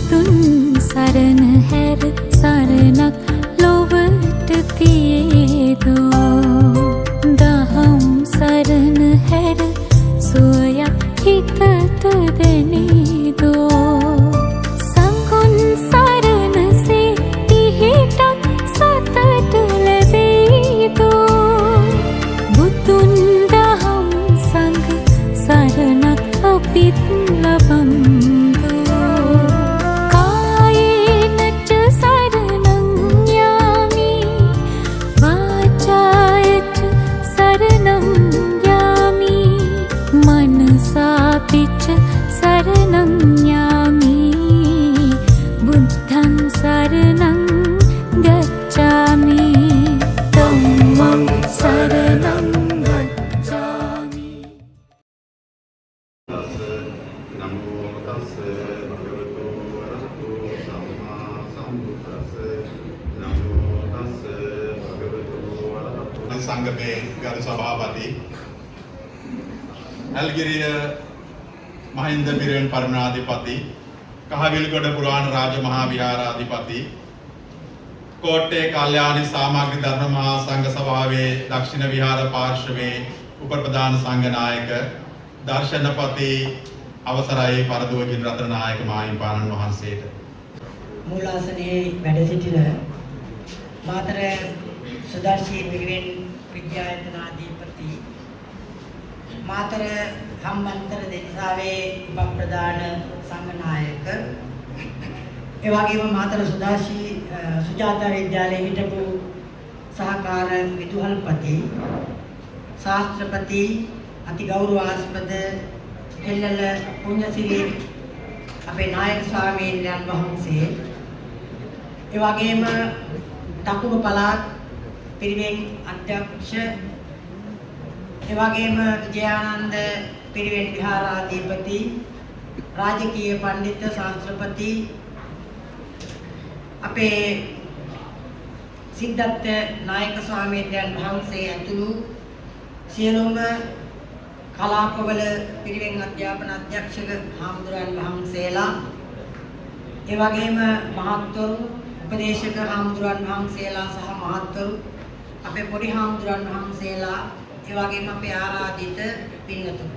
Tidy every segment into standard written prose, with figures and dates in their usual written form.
බුදුන් සරණ හැර සරණක් ලොවට තියේදෝ දහම් සරණ හැර සුවයක් හිතට දැනේදෝ සංඝුන් සරණසේ පිහිටක් සතට ලැබේදෝ බුදුන් දහම් සංඝ සරණක් අපිත් ලබම්දෝ කායේන ච සරණං යාමි වාචාය ච සරණං යාමි මනසාපි ච සරණං යාමි බුද්ධං සරණං ගච්ඡාමි ධම්මං සරණං ගච්ඡාමි. සංගමේ ගරු සභාපති ඇල්ගිරිය මහින්ද බිරෙන් පරමාධිපති කහවිලගොඩ පුරාණ රාජ මහා විහාරාධිපති කෝට්ටේ කල්යාණි සාමග්‍රි ධර්ම මහා සංඝ සභාවේ දක්ෂිණ විහාර පාර්ශවයේ උපප්‍රධාන සංඝ නායක දර්ශනපති අවසරයි පරදෝජින රත්නනායක මාහිමිපාණන් වහන්සේට මූලාසනයේ වැඩ සිටින මාතර සුදර්ශී විරෙන් විද්‍යායතනාධිපති මාතර හම්බන්තර දෙනිසාවේ උපප්‍රධාන සංඝ නායක ඒ වගේම මාතර සුජාතා විද්‍යාලයේ හිටපු සහකාර විදුහල්පති ශාස්ත්‍රපති අති ගෞරවාස්පද එල්ලල පුණ්‍යසිරි අපේ නායක ස්වාමීන් වහන්සේ ඒ වගේම දකුණු පළාත් පිරිවෙන් අධ්‍යක්ෂ ඒ වගේම විජයානන්ද පිරිවෙන් විහාරාධිපති රාජකීය පඬිත් ශාස්ත්‍රපති අපේ සිද්ධාර්ථ නායක ස්වාමීන් වහන්සේ ඇතුළු සියලුම කලාපවල පිරිවෙන් අධ්‍යාපන අධ්‍යක්ෂක හාමුදුරන් වහන්සේලා ඒ වගේම මහත්වරු උපදේශක හාමුදුරන් වහන්සේලා සහ මහත්වරු අපේ පොඩි හාමුදුරන් වහන්සේලා ඒ වගේම අපේ ආරාධිත පින්වතුන්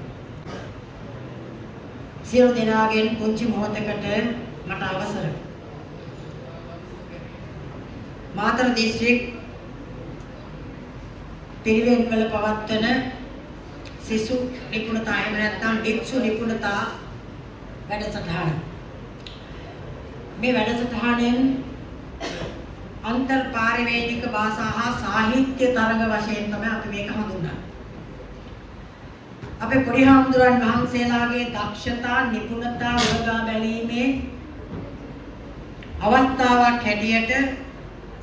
සියලු දෙනාගෙන් පුංචි මොහොතකට මට අවසර මාතර දිස්ත්‍රික් පිරිවෙන් වල පවත්වන සිසු නිපුණතා එහෙම නැත්නම් භික්ෂු නිපුණතා වැඩසටහන මේ වැඩසටහනෙන් අන්තර් පාරිවේදික භාෂා හා සාහිත්‍ය තරඟ වශයෙන් තමයි අපි මේක හඳුන්වන්නේ. අපේ පොඩි හාමුදුරන් වහන්සේලාගේ දක්ෂතා නිපුණතා උරගා බැලීමේ අවස්ථාවක් හැටියට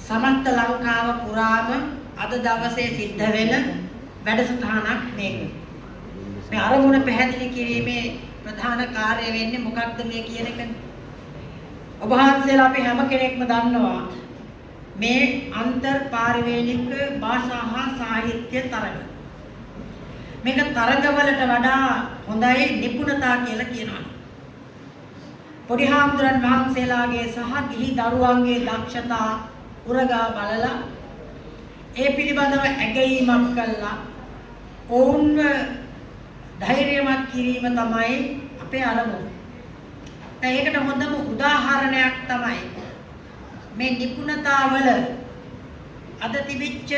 සමස්ත ලංකාව පුරාම අද දවසේ සිද්ධ වෙන වැඩසටහනක් මේක. මේ අරමුණ පැහැදිලි කිරීමේ ප්‍රධාන කාර්යය වෙන්නේ මොකක්ද මේ කියන එකනේ. ඔබ වහන්සේලා අපි හැම කෙනෙක්ම දන්නවා මේ අන්තර් පාරිවේනික භාෂා හා සාහිත්‍ය තරඟ. මේක තරඟවලට වඩා හොඳයි නිපුණතා කියලා කියනවා. පොඩි හාමුදුරන් වහන්සේලාගේ සහ ගිහි දරුවන්ගේ දක්ෂතා උරගා බලලා ඒ පිළිබඳව ඇගයීමක් කළා. ඔවුන්ව ධෛර්යමත් කිරීම තමයි අපේ අරමුණ. ඒකට හොඳම උදාහරණයක් තමයි මේ නිපුණතාවල අද තිබිච්ච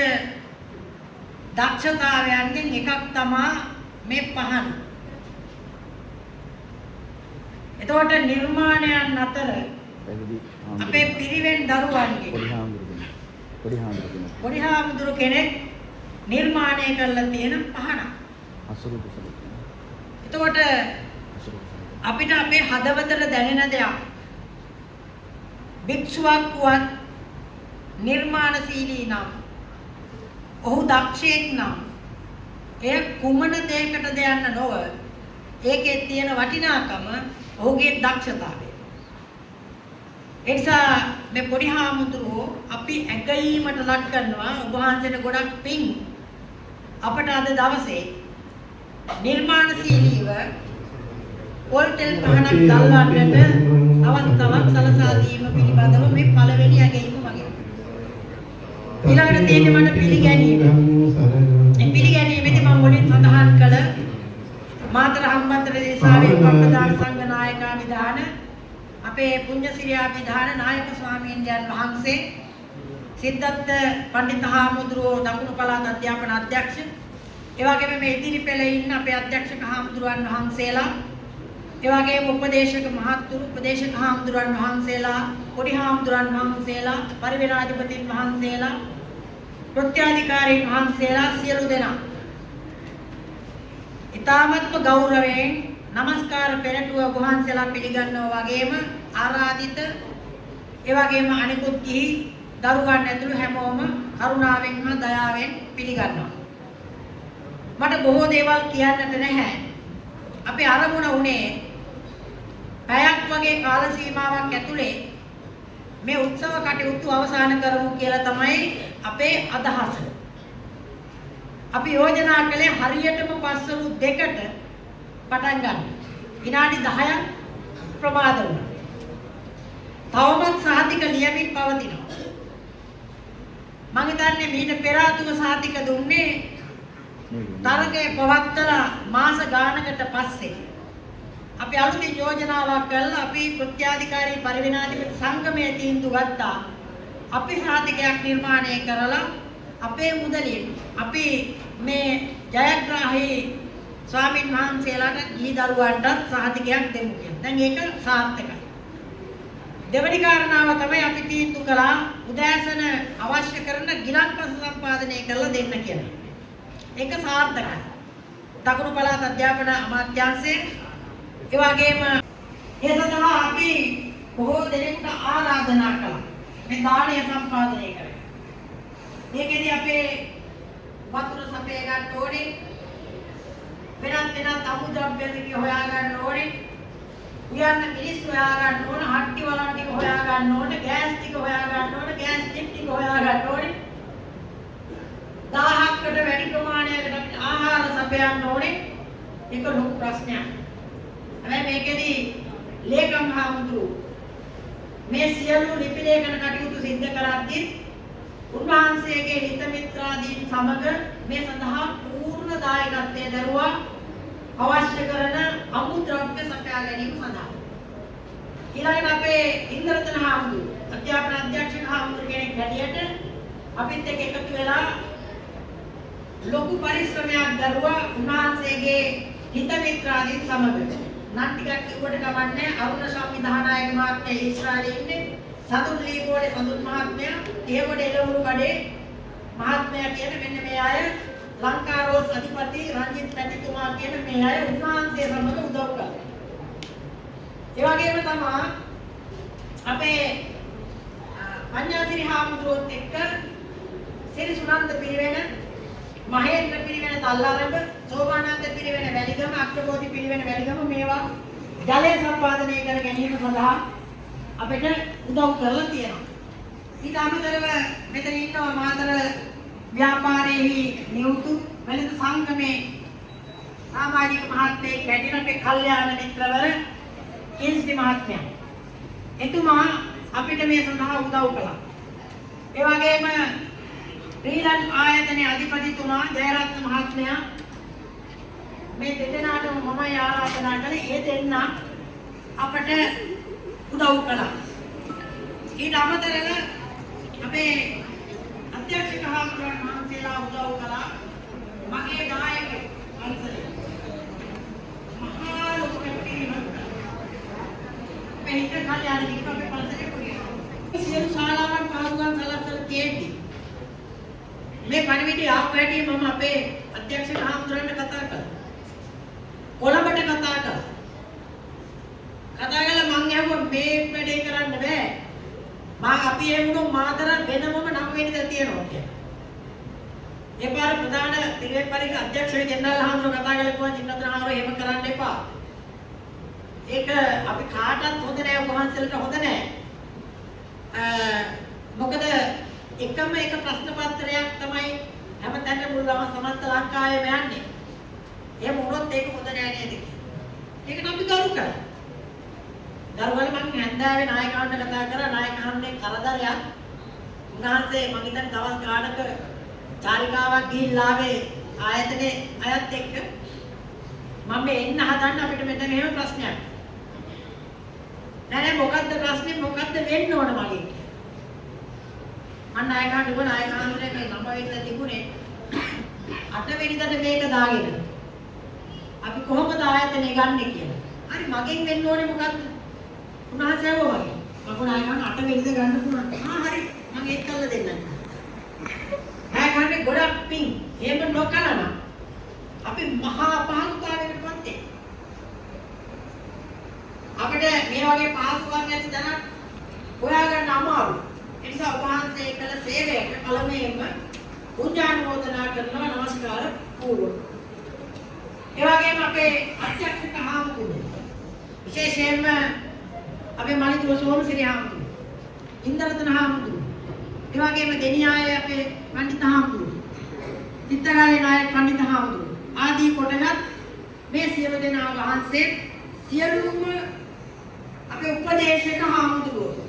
දක්ෂතාවයන්ගෙන් එකක් තමයි මේ පහන. එතකොට නිර්මාණයන් අතර අපේ පිරිවෙන් දරුවන්ගේ පොඩි හාමුදුරු කෙනෙක් නිර්මාණය කරලා තියෙන පහනක්. එතකොට අපිට අපේ හදවතට දැනෙන දෙයක් භික්ෂුවක් වුවත් නිර්මාණශීලී නම් ඔහු දක්ෂයෙක් නම් එය කුමන දෙයකටද යන්න නොව ඒකේ තියෙන වටිනාකම ඔහුගේ දක්ෂතාවය. ඒ නිසා මේ පොඩි හාමුදුරුවෝ අපි ඇගීමට ලක් කරනවා. ඔබ වහන්සේට ගොඩක් පිං අපට අද දවසේ නිර්මාණශීලීව පොල් තෙල් පහනක් දැල්වන්නට අවස්ථාවක් සලසා දීම පිළිබඳව මේ පළවෙනි ඇගයීම වගේ. ඊළඟට තියෙන්නේ මට පිළිගැනීම. ඒ පිළිගැනීමේදී මම මුලින් සඳහන් කළ මාතර හම්බන්තොට දේශාවේ ප්‍රධාන සංඝ නායකා විධාන අපේ පුණ්‍යසිරියා විධාන නායක ස්වාමීන් වහන්සේ සිද්ධාර්ථ පඬිත් හාමුදුරුවෝ දකුණු පළාත් අධ්‍යාපන අධ්‍යක්ෂ ඒ වගේම මේ ඉදිරි පෙළේ ඉන්න අපේ අධ්‍යක්ෂක හාමුදුරුවන් වහන්සේලා ඒ වගේම උපදේශක මහත්තුරු උපදේශක හාමුදුරුවන් වහන්සේලා පොඩි හාමුදුරුවන් වහන්සේලා පරිවිරාජපතින් වහන්සේලා ප්‍රත්‍යාධිකාරීන් වහන්සේලා සියලු දෙනා ඊ타මත්ම ගෞරවයෙන් නමස්කාර පෙරටුව වහන්සේලා පිළිගන්නවා වගේම ආරාධිත ඒ වගේම අනිකුත් ගිහි දරුවන් ඇතුළු හැමෝම කරුණාවෙන් හා දයාවෙන් පිළිගන්නවා. මට බොහෝ දේවල් කියන්නට නැහැ. අපි අරමුණ උනේ පැයක් වගේ කාල සීමාවක් ඇතුලේ මේ උත්සව කටයුතු අවසන් කරමු කියලා තමයි අපේ අදහස. අපි යෝජනා කළේ හරියටම පස්වරු 2ට පටන් ගන්න. විනාඩි 10ක් ප්‍රමාද වුණා. තවමත් සාතික ලියමින් පවතිනවා. මම හිතන්නේ මීට පෙර ආතුක සාතික දුන්නේ තරගයේ පවත්තලා මාස ගානකට පස්සේ. අපි අලුතින් යෝජනාවක් කළා. අපි ප්‍රත්‍යාධිකාරී පරිවිනාධිපති සංගමයේ තීන්දුව ගත්තා. අපි සාතිකයක් නිර්මාණය කරලා අපේ මුදලින් අපි මේ ජයග්‍රාහී ස්වාමීන් වහන්සේලාට ගිහි දරුවන්ට සහතිකයක් දෙමු කියලා. දැන් ඒක සාර්ථකයි. දෙවැනි කාරණාව තමයි අපි තීන්දුව කළා උදෑසන අවශ්‍ය කරන ගිලන්පස සම්පාදනය කරලා දෙන්න කියලා. ඒක සාර්ථකයි. දකුණු පළාත් අධ්‍යාපන අමාත්‍යාංශයේ ඒ වගේම ඒ සඳහා අපි බොහෝ දෙනෙකුට ආරාධනා කළා. මේ දාණය සම්පාදනය කරන්න. මේකෙදි අපේ වතුර සපය ගන්න ඕනේ. වෙනත් අමුද්‍රව්‍ය ටික හොයා ගන්න ඕනේ. උයන්න මිනිස් හොයා ගන්න ඕනේ. හට්ටි වලන් ටික හොයා ගන්න ඕනේ. ගෑස් ටික හොයා ගන්න ඕනේ. ගෑස් ටික හොයා ගන්න ඕනේ. 1000කට වැඩි ප්‍රමාණයකට අපිට ආහාර සපයන්න ඕනේ. ඒක ලොකු ප්‍රශ්නයක්. හැබැයි මේකෙදි ලේකම් හාමුදුරුවෝ මේ සියලු ලිපි ලේඛන කටයුතු සිද්ධ කරද්දී උන්වහන්සේගේ හිත මිත්‍රාදීන් සමග මේ සඳහා පූර්ණ දායකත්වයේ දරුවා අවශ්‍ය කරන අමුද්‍රව්‍ය සපයා ගැනීම සඳහා. ඊළඟට අපේ ඉන්ද්‍රතන හාමුදුරුවෝ අධ්‍යාපන අධ්‍යක්ෂක හාමුදුරුවෝ කෙනෙක් හැටියට අපිත් එක්ක එකතු වෙලා ලොකු පරිශ්‍රමයක් දරුවා උන්වහන්සේගේ හිත මිත්‍රාදීන් සමග. නම් ටිකක් කිව්වට කමන්නේ අරුණ සංවිධානායක මහත්මයා ඊශ්‍රායලයේ ඉන්නේ. සතුන් ලීපෝලේ සතුන් මහත්මයා ඒවඩ එළවලු කඩේ මහත්මයා කියන මෙන්න මේ අය ලංකා රෝස් අධිපති රංජිත් පැතිතුමා කියන මේ අය උන්වහන්සේ සමග උදව් කළා. ඒ වගේම තමයි අපේ පඤ්ඤාසිරි හාමුදුරුවෝත් එක්ක සිරි සුනන්ද පිරිවෙන මහේන්ද්‍ර පිරිවෙන තල්ලාරඹ සෝමානන්ද පිරිවෙන වැලිගම අක්‍රබෝධි පිරිවෙන වැලිගම මේවා ජලය සම්පාදනය කර ගැනීම සඳහා අපිට උදව් කරලා තියෙනවා. ඊට අමතරව මෙතන ඉන්නවා මාතර ව්‍යාපාරයේ නියුතු වෙළඳ සංගමේ සමාජික මහත්මයෙක් හැටියට අපේ කල්යාණ මිත්‍රවර කීර්ති මහත්මයා. එතුමා අපිට මේ සඳහා උදව් කළා. ඒ වගේම ශ්‍රීලං ආයතනයේ අධිපතිතුමා ජයරත්න මහත්මයා මේ දෙදෙනාටම මම ආරාධනා කළේ ඒ දෙන්න අපට උදව් කළා. ඊට අමතරව අපේ අධ්‍යක්ෂක හාමුදුරුවෝ මහන්සියලා උදව් කළා. මගේ නායක අන්සලේ මහා ලොකු කැපකිරීමක් මේ හිත කල්යාණ මිත්‍ර අපේ පන්සලේ පුරියා. සියලු ශාලාවන් පාසුකම් සලස්සලා තියෙද්දි මේ පණිවිඩය ආපු හැටි මම අපේ අධ්‍යක්ෂක හාමුදුරන්ට කතා කළා. කොළඹට කතා කළා. කතා කළා මං ඇහුවා මේ වැඩේ කරන්න බෑ. අපි එමුණු මාතර වෙනමම 9 වෙනිදා තියෙනවා කියලා. ඒ පාර ප්‍රධාන පිරිවෙන් පරික අධ්‍යක්ෂ ජෙනරාල් හාමුදුරුවෝ කතා කළා ජින්නතරහාරෝ එහෙම කරන්න එපා. ඒක අපි කාටවත් හොඳ නෑ වහන්සලට හොඳ නෑ. මොකද එකම එක ප්‍රශ්න පත්‍රයක් තමයි හැමතැනම මුළු සමස්ත ලංකාවේම යන්නේ. එහෙම වුණොත් ඒක හොඳ නෑ නේද කියලා. ඒකට අපි කරු කරා. දරුවල මම හැන්දෑවේ නායකයන්ට කතා කරා නායකයන්ගේ කරදරයක්. උන්වහන්සේ මම හිතන්නේ දවස් ගානක චාරිකාවක් ගිහිල්ලා ආවේ ආයතනයේ අයත් එක්ක මම මේ එන්න හදන්න අපිට මෙන්න මෙහෙම ප්‍රශ්නයක්. නෑ මොකද්ද ප්‍රශ්නේ මොකද්ද වෙන්න ඕන මගේ කියලා. මම නායකයන්ට ගිහුවා නායකයන්ට මේ නම වෙන්න තිබුණේ 8 වෙනිදාට මේක දාගෙන. අපි කොහොමද ආයතනය ගන්නෙ කියලා. හරි මගෙන් වෙන්න ඕනේ මොකද්ද? උන්වහන්සේ ආවෝ මගේ. මම නායකයන් 8 වෙනිදා ගන්න පුළුවන්. හරි මම ඒක කළා දෙන්නම්. නායකයන්ගේ ගොඩක් පිං එහෙම නොකලන අපි මහා පහසුතාවයකටපත් වෙනවා. අපිට මේ වගේ පහසුකම් නැති තැනක් හොයාගන්න අමාරුයි. ඒ නිසා උපහාසයේ කළ සේවයට පළමුවෙන්ම පුණ්‍යානුමෝදනා කරනවා නමස්කාර පූර්වක. ඒ වගේම අපේ අධ්‍යක්ෂක හාමුදුරුවෝ විශේෂයෙන්ම අපේ මලිතුව සෝමසිරි හාමුදුරුවෝ, ඉන්දරතන හාමුදුරුවෝ, ඒ වගේම දෙනියායේ අපේ පඬිත් හාමුදුරුවෝ, චිත්තගාලේ නායක පඬිත් හාමුදුරුවෝ ආදී කොටගත් මේ සියලු දෙනා වහන්සේ සියලුම අපේ උපදේශක හාමුදුරුවෝ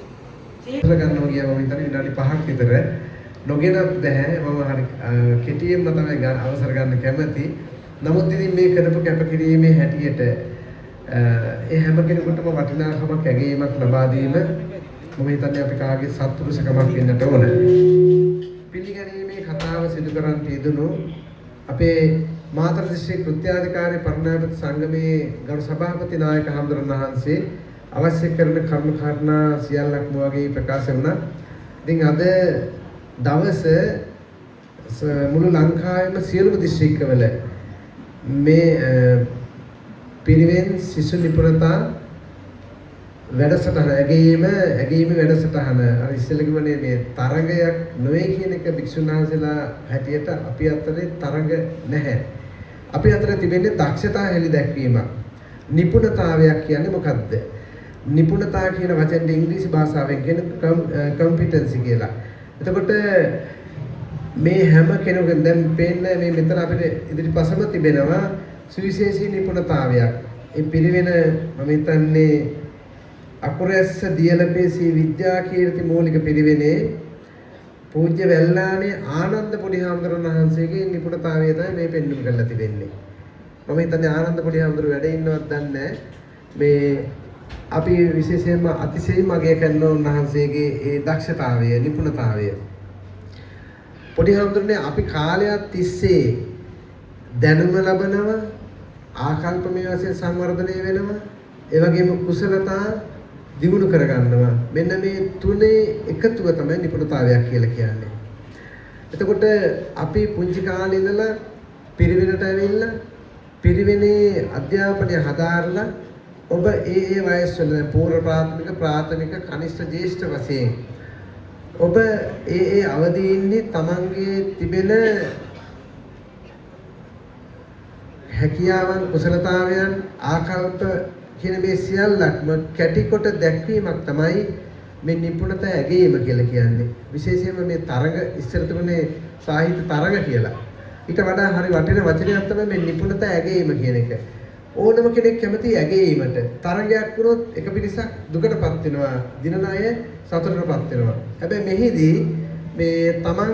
ගන්නවා කියවම විතර විනාඩි 5ක් විතර නොගෙනත් බෑ. මම හරි කෙටියෙන්ම තමයි අවසර ගන්න කැමති. නමුත් ඉතින් මේ කරපු කැපකිරීමේ හැටියට ඒ හැම කෙනෙකුටම වටිනාකමක් ඇගීමක් ලබා දීම මම හිතන්නේ අපි කාගේ සත්පුරුෂකමක් වෙන්නට ඕන. පිළිගැනීමේ කතාව සිදු කරන් තියදුණු අපේ මාතර දිස්ත්‍රික් කෘත්‍යාධිකාරී පරිණාමපති සංගමේ ගරු සභාපති නායක හඳුරන වහන්සේ අවශ්‍ය කරන කර්ම කාරණා සියල්ලක්ම වගේ ප්‍රකාශ වුණා. ඉතින් අද දවස මුළු ලංකාවේම සියලුම දිස්ත්‍රික්කවල මේ පිරිවෙන් සිසු නිපුණතා වැඩසටහන ඇගීම වැඩසටහන අර ඉස්සෙල්ලා කිව්වනේ මේ තරඟයක් නොවේ කියන එක භික්ෂුන් වහන්සේලා හැටියට අපි අතරේ තරඟ නැහැ. අපි අතර තිබෙන්නේ දක්ෂතා හෙළි දැක්වීමක්. නිපුණතාවයක් කියන්නේ මොකක්ද? නිපුණතා කියන වචනේ ඉංග්‍රීසි භාෂාවෙන් කියන කම්පිටන්සි කියලා. එතකොට මේ හැම කෙනෙකුගෙන් දැන් පේන්නේ මේ මෙතන අපිට ඉදිරිපසම තිබෙනවා සුවිශේෂී නිපුණතාවයක්. ඒ පිරිවෙන මම හිතන්නේ අකුරැස්ස දියලපේසී විද්‍යා කීර්ති මූලික පිරිවෙනේ පූජ්‍ය වෙල්ලානේ ආනන්ද පොඩිහාමුදුරන් වහන්සේගේ නිපුණතාවය තමයි මේ පෙන්වුම් කරලා තිබෙන්නේ. මම හිතන්නේ ආනන්ද පොඩිහාමුදුර වැඩ ඉන්නවත් දන්නේ මේ අපි විශේෂයෙන්ම අතිශයින්ම අගය කරන උන්වහන්සේගේ ඒ දක්ෂතාවය නිපුණතාවය. පොඩිහාමුදුරනේ අපි කාලයක් තිස්සේ දැනුම ලබනවා ආකල්පමය වශයෙන් සංවර්ධනය වෙනවා ඒ වගේම කුසලතා දියුණු කරගන්නවා. මෙන්න මේ තුනේ එකතුව තමයි නිපුණතාවයක් කියලා කියන්නේ. එතකොට අපි පුංචි කාලේ ඉඳලා පිරිවෙනට ඇවිල්ලා පිරිවෙනේ අධ්‍යාපනය හදාarලා ඔබ ඒ වයස්වල පූර්ව ප්‍රාථමික කනිෂ්ඨ ජ්‍යෙෂ්ඨ වශයෙන් ඔබ ඒ අවදීන්නේ තමන්ගේ තිබෙන හැකියාවන් කුසලතාවයන් ආකල්ප කියන මේ සියල්ලක්ම කැටිකොට දැක්වීමක් තමයි මේ නිපුණතා ඇගීම කියලා කියන්නේ. විශේෂයෙන්ම මේ තරඟ ඉස්සර තිබුණේ සාහිත්‍ය තරඟ කියලා. ඊට වඩා හරි වටින වචනයක් තමයි මේ නිපුණතා ඇගීම කියන එක. ඕනම කෙනෙක් කැමති ඇගීමට. තරඟයක් වුණොත් එක පිරිසක් දුකටපත් වෙනවා, දිනන අය සතුටටපත් වෙනවා. හැබැයි මෙහිදී මේ Taman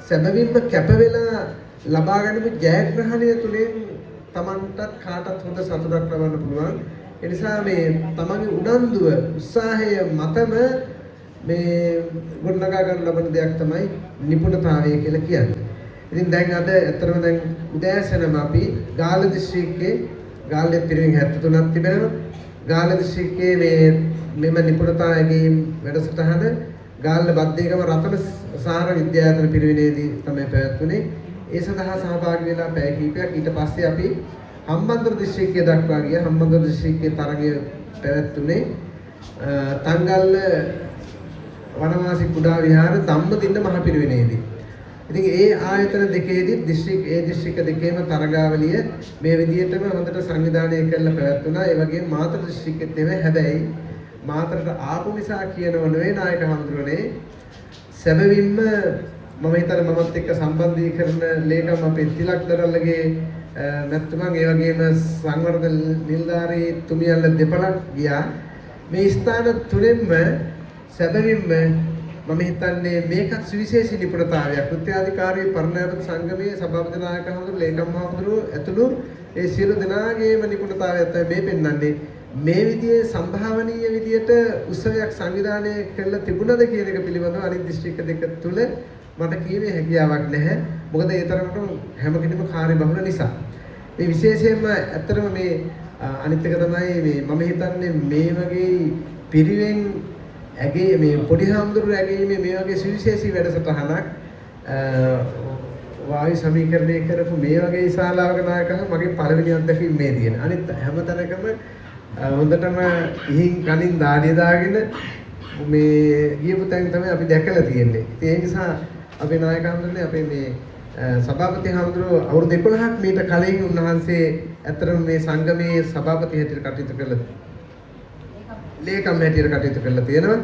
සැබවින්ම කැප වෙලා ලබා ගන්න ජයග්‍රහණය තුළින් Tamanටත් කාටත් හොඳ සතුටක් ලබන්න පුළුවන්. ඒ නිසා මේ Tamanගේ උනන්දුව, උත්සාහය මතම මේ ගොඩනගා ගන්න ලබන දෙයක් තමයි නිපුණතාවය කියලා කියන්නේ. ඉතින් දැන් අද ඇත්තටම දැන් උදෑසනම අපි ගාල්ල දිස්ත්‍රික්කයේ ගාල්ලේ පිරිවෙන් 73ක් තිබෙනවා. ගාල්ල දිස්ත්‍රික්කයේ මෙම නිපුණතා ඇගීම් වැඩසටහන ගාල්ල බද්දේගම රතන සාර විද්‍යායතන පිරිවෙනේදී තමයි පැවැත්වුනේ. ඒ සඳහා සහභාගී වෙලා පැය කිහිපයක් ඊට පස්සේ අපි හම්බන්තොට දිස්ත්‍රික්කය දක්වා ගියා. හම්බන්තොට දිස්ත්‍රික්කයේ තරගය පැවැත්වුනේ තංගල්ල වනවාසී කුඩා විහාර ධම්මදින්න මහ පිරිවෙනේදී. ඉතින් ඒ ආයතන දෙකේදී දිස්ත්‍රික්ක දෙකේම තරගාවලිය මේ විදිහටම හොඳට සංවිධානය කරලා පැවැත්වුණා. ඒ වගේම මාතර දිස්ත්‍රික්කෙත් නෙවෙයි, හැබැයි මාතරට ආපු නිසා කියනව නෙවෙයි නායක හඳුරන්නේ. සැබවින්ම මම හිතන්නේ මමත් එක්ක සම්බන්ධීකරණ ලේකම් අපේ තිලක් දරල්ලගේ නැත්නම් ඒ වගේම සංවර්ධන නිලධාරී තුමියල්ල දෙපළක් ගියා. මේ ස්ථාන තුනෙන්ම සැබවින්ම මම හිතන්නේ මේකත් සුවිශේෂී නිපුණතාවයක්. කෘත්‍යාධිකාරී පරිණාමක සංගමයේ සභාපති නායක හඳුරු ලේකම් හඳුරු ඇතුළු ඒ සියලු දෙනාගේම නිපුණතාවයක් තමයි මේ පෙන්වන්නේ. මේ විදිහේ සම්භාවනීය විදියට උත්සවයක් සංවිධානය කරලා තිබුණද කියන එක පිළිබඳව අනිත් දිස්ත්‍රික්ක දෙක තුල මට කීමේ හැකියාවක් නැහැ. මොකද ඒ තරමටම හැම කෙනෙකුම කාර්යබහුල නිසා. මේ විශේෂයෙන්ම ඇත්තටම මේ අනිත් එක තමයි මේ මම හිතන්නේ මේ වගේ පිරිවෙන් ඇගේ මේ පොඩි හාමුදුරු ඇගීමේ මේ වගේ සුවිශේෂී වැඩසටහනක් වායු සමීකරණය කරපු මේ වගේ ශාලාවක නායකව මගේ පළවෙනි අත්දැකීම මේ තියෙන. අනිත් හැමතැනකම හොඳටම ඉහින් කලින් දාඩිය දාගෙන මේ ගියපු තැන් තමයි අපි දැකලා තියෙන්නේ. ඒ නිසා අපේ නායක හඳුන්නේ අපේ මේ සභාපති හඳුරු අවුරුදු 11ක් මීට කලින් උන්වහන්සේ ඇත්තටම මේ සංගමයේ සභාපති හැටියට කටයුතු කළා. ලේකම් හැටියට කටයුතු කරලා තියෙනවා.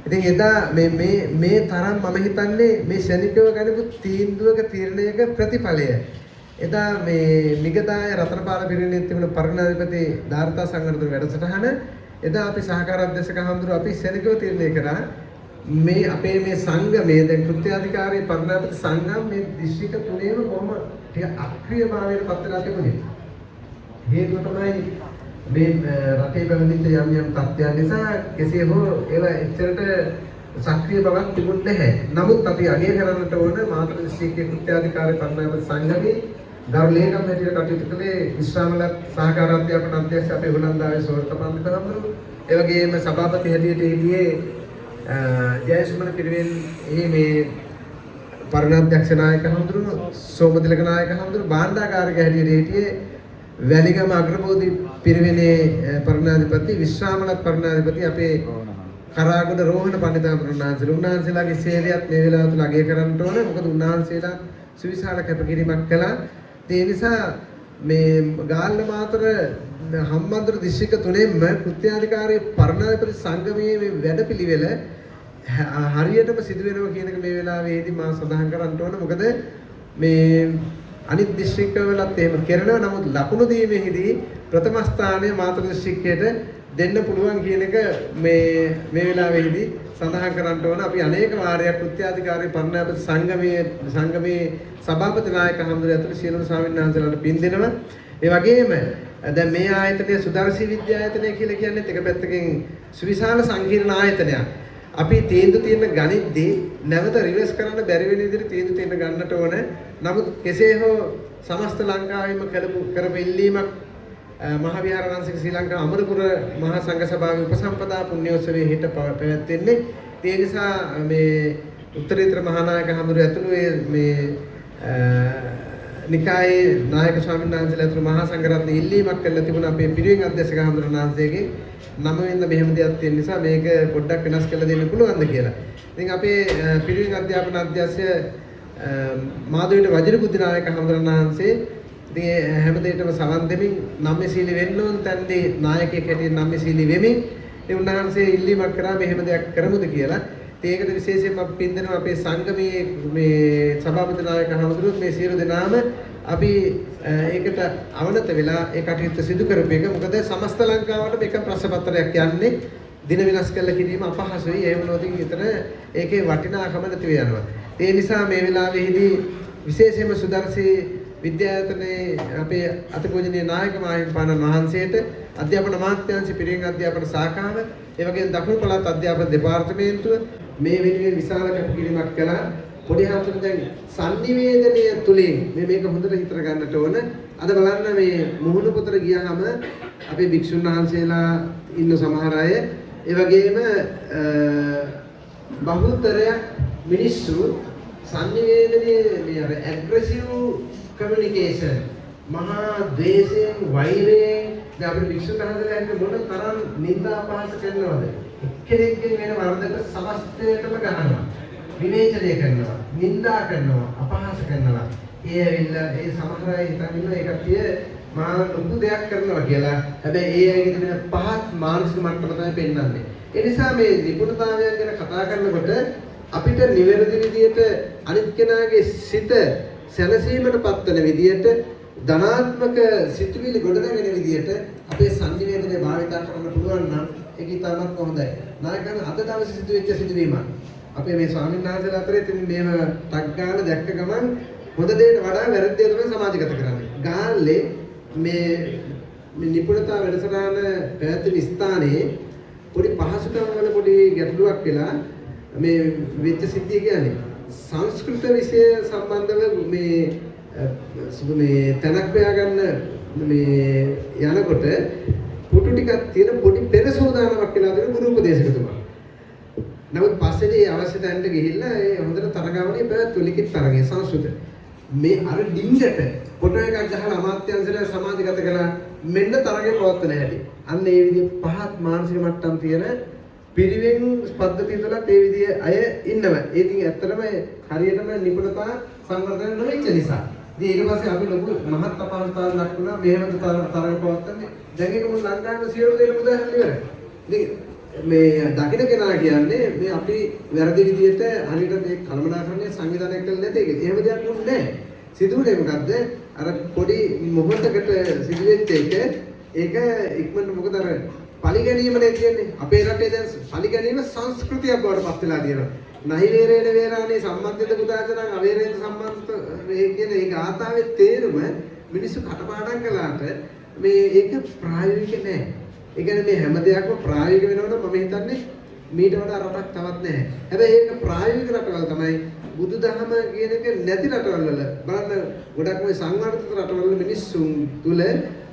ඉතින් එදා මේ තරම් මම හිතන්නේ මේ ශනිකව ගනිපු තීන්දුවක තීරණයක ප්‍රතිඵලය. එදා මේ මිගදාය රතනපාල පිරිවෙනේ තිබුණ පරිණාධිපති ධාර්තා සංවර්ධන වැඩසටහන එදා අපි සහකාර අධ්‍යක්ෂක හඳුරු අපි ශනිකව තීරණය කරා මේ අපේ මේ සංගමයේ දැන් කෘත්‍යාධිකාරී පරිණාධිපති සංගම් මේ දිස්ත්‍රික්ක තුනේම කොහොම ටික අක්‍රියභාවයට පත් වෙලා තිබුණේ. හේතුව තමයි මේ රටේ පැවතිච්ච යම් යම් තත්ත්වයන් නිසා කෙසේ හෝ ඒවා එච්චරට සක්‍රීය බවක් තිබුණේ නැහැ. නමුත් අපි අගය කරන්නට ඕන මාතෘ දිස්ත්‍රික්කයේ කෘත්‍යාධිකාරී පරිණාමක සංගමයේ ගරු ලේකම් හැටියට කටයුතු කළේ විශ්‍රාමලත් සහකාර අධ්‍යාපන අධ්‍යක්ෂ අපේ හුලන්දාවේ සෝර්ත පන්දිත හඳුරු. ඒ වගේම සභාපති හැටියට හිටියේ ජයසුමන පිරිවෙන් මේ පරිණාධ්‍යක්ෂ නායක හඳුරු සෝමතිලක නායක හඳුරු භාණ්ඩාගාරික හැටියට හිටියේ වැලිගම අග්‍රබෝධි පිරිවෙනේ පරිණාධිපති විශ්‍රාමලත් පරිණාධිපති අපේ කරාගොඩ රෝහණ පඬිතුමාණන් උන්වහන්සේලාගේ සේවයත් මේ වෙලාව තුල අගය කරන්න ඕන. මොකද උන්වහන්සේලා සුවිශාල කැපකිරීමක් කළා. ඒ නිසා මේ ගාල්ල මාතර හම්බන්තොට දිස්ත්‍රික්ක තුනෙන්ම කෘත්‍යාධිකාරී පරිණාධිපති සංගමයේ මේ වැඩපිළිවෙල හරියටම සිදු වෙනවා කියන එක මේ වෙලාවේදී මම සඳහන් කරන්න ඕන. මොකද මේ අනිත් දිස්ත්‍රික්කවලත් එහෙම කරනවා. නමුත් ලකුණු දීමේදී ප්‍රථම ස්ථානය මාතෘ දිස්ත්‍රික්කයට දෙන්න පුළුවන් කියන එක මේ වෙලාවේදී සඳහන් කරන්න ඕන. අපි අනේක වාරයක් කෘත්‍යාධිකාරී පරිණාමක සංගමේ සභාපති නායක හඳුරු ඇතුළු සියලුම ස්වාමීන් වහන්සේලාට පින් දෙනවා. ඒ වගේම දැන් මේ ආයතනය සුදර්ශී විද්‍යායතනය කියලා කියන්නේ එක පැත්තකින් සුවිශාල සංකීර්ණ ආයතනයක්. අපි තීන්දුව තියෙන ගණිතදී නැවත රිවර්ස් කරන්න බැරි වෙන විදිහට තීන්දුව තියෙන ගන්නට ඕන. නමුත් කෙසේ හෝ සමස්ත ලංකාවෙම කරපු ඉල්ලීමක් මහා විහාරාංශික ශ්‍රී ලංකා අමරපුර මහා සංඝ සභාවේ උපසම්පදා පුණ්‍යෝත්සවයේ හිට පැවැත්වෙන්නේ. ඒ නිසා මේ උත්තරීතර මහානායක හඳුරු ඇතුළු මේ නිකායේ නායක ස්වාමීන් වහන්සේලා ඇතුළු මහා සංඝරත්න ඉල්ලීමක් කළා තිබුණා අපේ පිරිවෙන් අධ්‍යක්ෂක හඳුරන වහන්සේගේ 9 වෙනිදා මෙහෙම දෙයක් තියෙන නිසා මේක පොඩ්ඩක් වෙනස් කරලා දෙන්න පුළුවන්ද කියලා. ඉතින් අපේ පිරිවෙන් අධ්‍යාපන අධ්‍යක්ෂ මාධවීට වජිරබුද්ධ නායක හඳුරන වහන්සේ ඉතින් හැම දෙයකටම සවන් දෙමින් නම්‍යශීලී වෙන්න ඕන තැනදී නායකයෙක් හැටියට නම්‍යශීලී වෙමින් ඒ උන්වහන්සේ ඉල්ලීමක් කරා මෙහෙම දෙයක් කරමුද කියලා. ඒකට විශේෂයෙන්ම අපි පින් දෙනවා අපේ සංගමයේ මේ සභාපති නායක හඳුරුත් මේ සියලු දෙනාම අපි ඒකට අවනත වෙලා ඒ කටයුත්ත සිදු කරපු එක. මොකද සමස්ත ලංකාවට එක ප්‍රශ්න පත්‍රයක් යන්නේ දින වෙනස් කරලා කිරීම අපහසුයි. ඒ වුණොත් විතර ඒකේ වටිනාකම නැතිව යනවා. ඒ නිසා මේ වෙලාවේදී විශේෂයෙන්ම සුදර්ශී විද්‍යායතනයේ අපේ අතිපූජනීය නායක මාහිමිපාණන් වහන්සේට අධ්‍යාපන අමාත්‍යාංශ පිරිවෙන් අධ්‍යාපන ශාඛාව ඒ වගේම දකුණු පළාත් අධ්‍යාපන දෙපාර්තමේන්තුව මේ වෙනුවෙන් විශාල කැපකිරීමක් කළා. පොඩි හඳුන් දැන් sannivedanaya තුලින් මේක හොඳට හිතර ගන්නට ඕන. අද බලන්න මේ මුහුණු පොතට ගියාම අපේ භික්ෂුන් වහන්සේලා ඉන්න සමහර අය ඒ වගේම බහුතරයක් මිනිස්සු sannivedanaya මේ අර aggressive communication මහා ද්වේෂයෙන් වෛරයෙන් දැන් අපේ භික්ෂුන් වහන්සේලා මොන තරම් නින්දා අපහාස කරනවද? එක්කෙනෙක්ගෙන් වෙන වරදක සමස්තයටම ගහනවා. විවේචනය කරනවා, නින්දා කරනවා, අපහාස කරනවා. ඒ ඇවිල්ලා ඒ සමහර අය හිතන්නේ ඒ කට්ටිය මා ලොකු දෙයක් කරනවා කියලා. හැබැයි ඒ අයගේ තිබෙන පහත් මානසික මට්ටම තමයි පෙන්වන්නේ. ඒ නිසා මේ නිපුණතාවයන් ගැන කතා කරනකොට අපිට නිවැරදි විදියට අනිත් කෙනාගේ සිත සැලසීමට පත්වන විදියට ධනාත්මක සිතුවිලි ගොඩනගෙන විදියට අපේ සංනිවේදනය භාවිත කරන්න පුළුවන් නම් ඒක ඉතාමත් හොඳයි. නායකයන් අද දවසේ සිදුවෙච්ච සිදුවීමක්. අපේ මේ ස්වාමීන් වහන්සේලා අතරේ ඉතින් මේව ටක් ගාන දැක්ක ගමන් හොඳ දෙයට වඩා වැරදි දේ තමයි සමාජගත කරන්නේ. ගාල්ලේ මේ නිපුණතා වැඩසටහන පැවැත්වෙන ස්ථානයේ පොඩි පහසුකම් වල පොඩි ගැටලුවක් වෙලා මේ වෙච්ච සිද්ධිය කියන්නේ සංස්කෘත විෂය සම්බන්ධව මේ තැනක් හොයාගන්න මේ යනකොට පුටු ටිකක් තියෙන පොඩි පෙරසෝදානමක් කියලා දෙන ගුරු උපදේශකතුමා. නමුත් පස්සේදී අවශ්‍ය තැනට ගිහිල්ලා ඒ හොඳට තරගාවලිය පැවැත්වුවා ලිඛිත තරගය සංස්කෘත. මේ අර ඩිංගට ෆොටෝ එකක් ගහලා අමාත්‍යාංශයට සමාජගත කළා මෙන්න තරගය පවත්වන හැටි. අන්න ඒ විදිහේ පහත් මානසික මට්ටම් තියෙන පිරිවෙන් පද්ධතිය තුළත් ඒ විදිහේ අය ඉන්නවා. ඒ ඉතින් ඇත්තටම හරියටම නිපුණතා සංවර්ධනය නොවෙච්ච නිසා. ඉතින් ඊට පස්සේ අපි ලොකු මහත් අපහසුතාවක් ලක්ුණා. මෙහෙමද තරග පවත්වන්නේ. දැන් ඒක මොන ලංකාවේ සියලු දෙනෙක් උදාහරණ ඉවරයි. ඉතින් මේ දකින්න කෙනා කියන්නේ මේ අපි වැරදි විදිහට හරියට මේ කළමනාකරණය සංවිධානය කළ නැති එක. එහෙම දෙයක් නුනේ නැහැ. සිදුුනේ මොකද්ද? අර පොඩි මොහොතකට සිදුවෙච්ච එක ඒක ඉක්මනට මොකද අර පරිගැනීමනේ කියන්නේ. අපේ රටේ දැන් පරිගැනීම සංස්කෘතියක් බවට පත් වෙලා තියෙනවා. නහි වේරේන වේරානේ සම්බන්ධිත පුදාචරං අවේරේන සම්බන්ධ මේ කියන ඒ ගාථාවේ තේරුම මිනිස්සු කටපාඩම් කළාට මේ ඒක ප්‍රායෝගික නෑ. ඒ කියන්නේ මේ හැම දෙයක්ම ප්‍රායෝගික වෙනවනම් මම හිතන්නේ මීට වඩා රටක් තවත් නැහැ. හැබැයි ඒක ප්‍රායෝගික රටවල් තමයි බුදුදහම කියන එක නැති රටවල් වල බලන්න ගොඩක් මේ සංවර්ධිත රටවල් වල මිනිස්සුන් තුල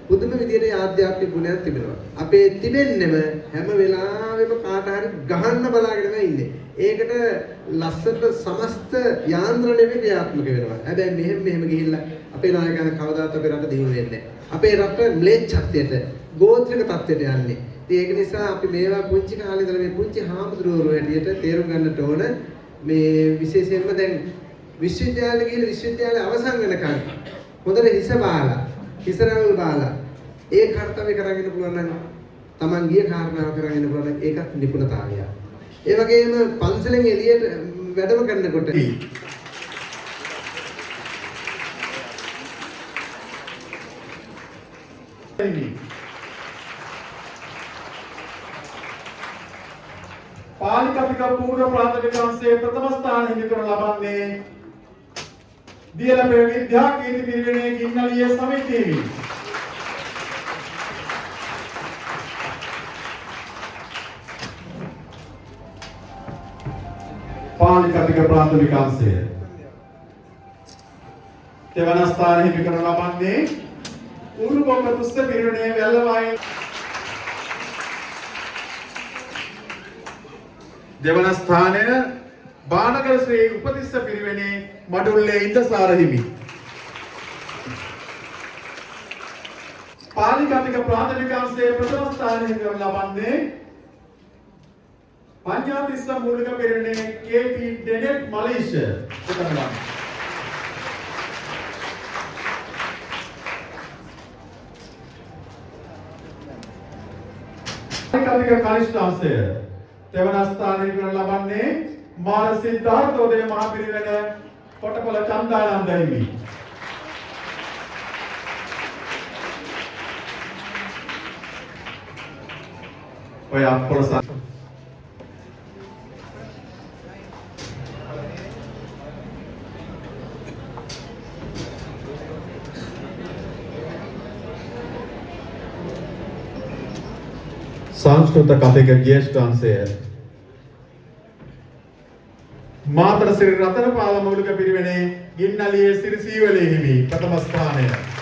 පුදුම විදිහේ ආධ්‍යාත්මික ගුණයක් තිබෙනවා. අපේ තිබෙන්නෙම හැම වෙලාවෙම කාට හරි ගහන්න බලාගෙනම ඉන්නේ. ඒකට ලස්සට සමස්ත යාන්ත්‍රණය ක්‍රියාත්මක වෙනවා. හැබැයි මෙහෙම ගිහිල්ලා අපේ නායකයන් කවදාවත් අපේ රට දියුණු වෙන්නේ නැහැ. අපේ රට ම්ලේච්ඡත්වයට ගෝත්‍රික තත්ත්වයට යන්නේ. ඉතින් ඒක නිසා අපි මේවා පුංචි කාලේ ඉඳලා මේ පුංචි හාමුදුරුවෝ හැටියට තේරුම් ගන්නට ඕන මේ විශේෂයෙන්ම දැන් විශ්වවිද්‍යාලෙ ගිහින් විශ්වවිද්‍යාලය අවසන් වෙනකන් හොඳට හිස බාලා හිසරවල් බාලා ඒ කාර්යය කරගෙන පුළුවන් නම් Taman ගිය කාරණාව කරගෙන පුළුවන් නම් ඒකත් නිපුණතාවය. ඒ වගේම පන්සලෙන් එළියට වැඩම කරනකොට පාලි කතික පූර්ව ප්‍රාථමික අංශයේ ප්‍රථම ස්ථාන හිමි කරන ලබන්නේ දියලපේ විද්‍යා කීර්ති පිරිවෙනේ ගින්නලිය සමිතියයි. පාලි කතික ප්‍රාථමික අංශය දෙවන ස්ථාන හිමි කරන ලබන්නේ උරුබොක්ක තුස්ස පිරිවෙනේ වැල්ලවායේ දෙවන ස්ථානය බානගර ශ්‍රී උපතිස්ස පිරිවෙනේ මඩුල්ලේ ඉන්දසාර හිමි. පාලි කතික ප්‍රාථමික අංශයේ ප්‍රථම ස්ථානය ලබන්නේ පඤ්ඤාතිස්ස මූලික පිරිවෙනේ කේ.පී. ඩෙනෙට් මලේසියා. පාලි කතික කනිෂ්ඨ අංශය දෙවන ස්ථානය ලබන්නේ මාර සිද්ධාර්ථෝදය මහ පිරිවෙන කොටකොළ චන්දානන්ද හිමි. ඔය අපොලස සංස්කෘත කතික ජ්‍යෙෂ්ඨ අංශය මාතර ශ්‍රී රතනපාල මූලික පිරිවෙනේ ගින්නලියේ සිරි සීවලේ හිමි ප්‍රථම ස්ථානය.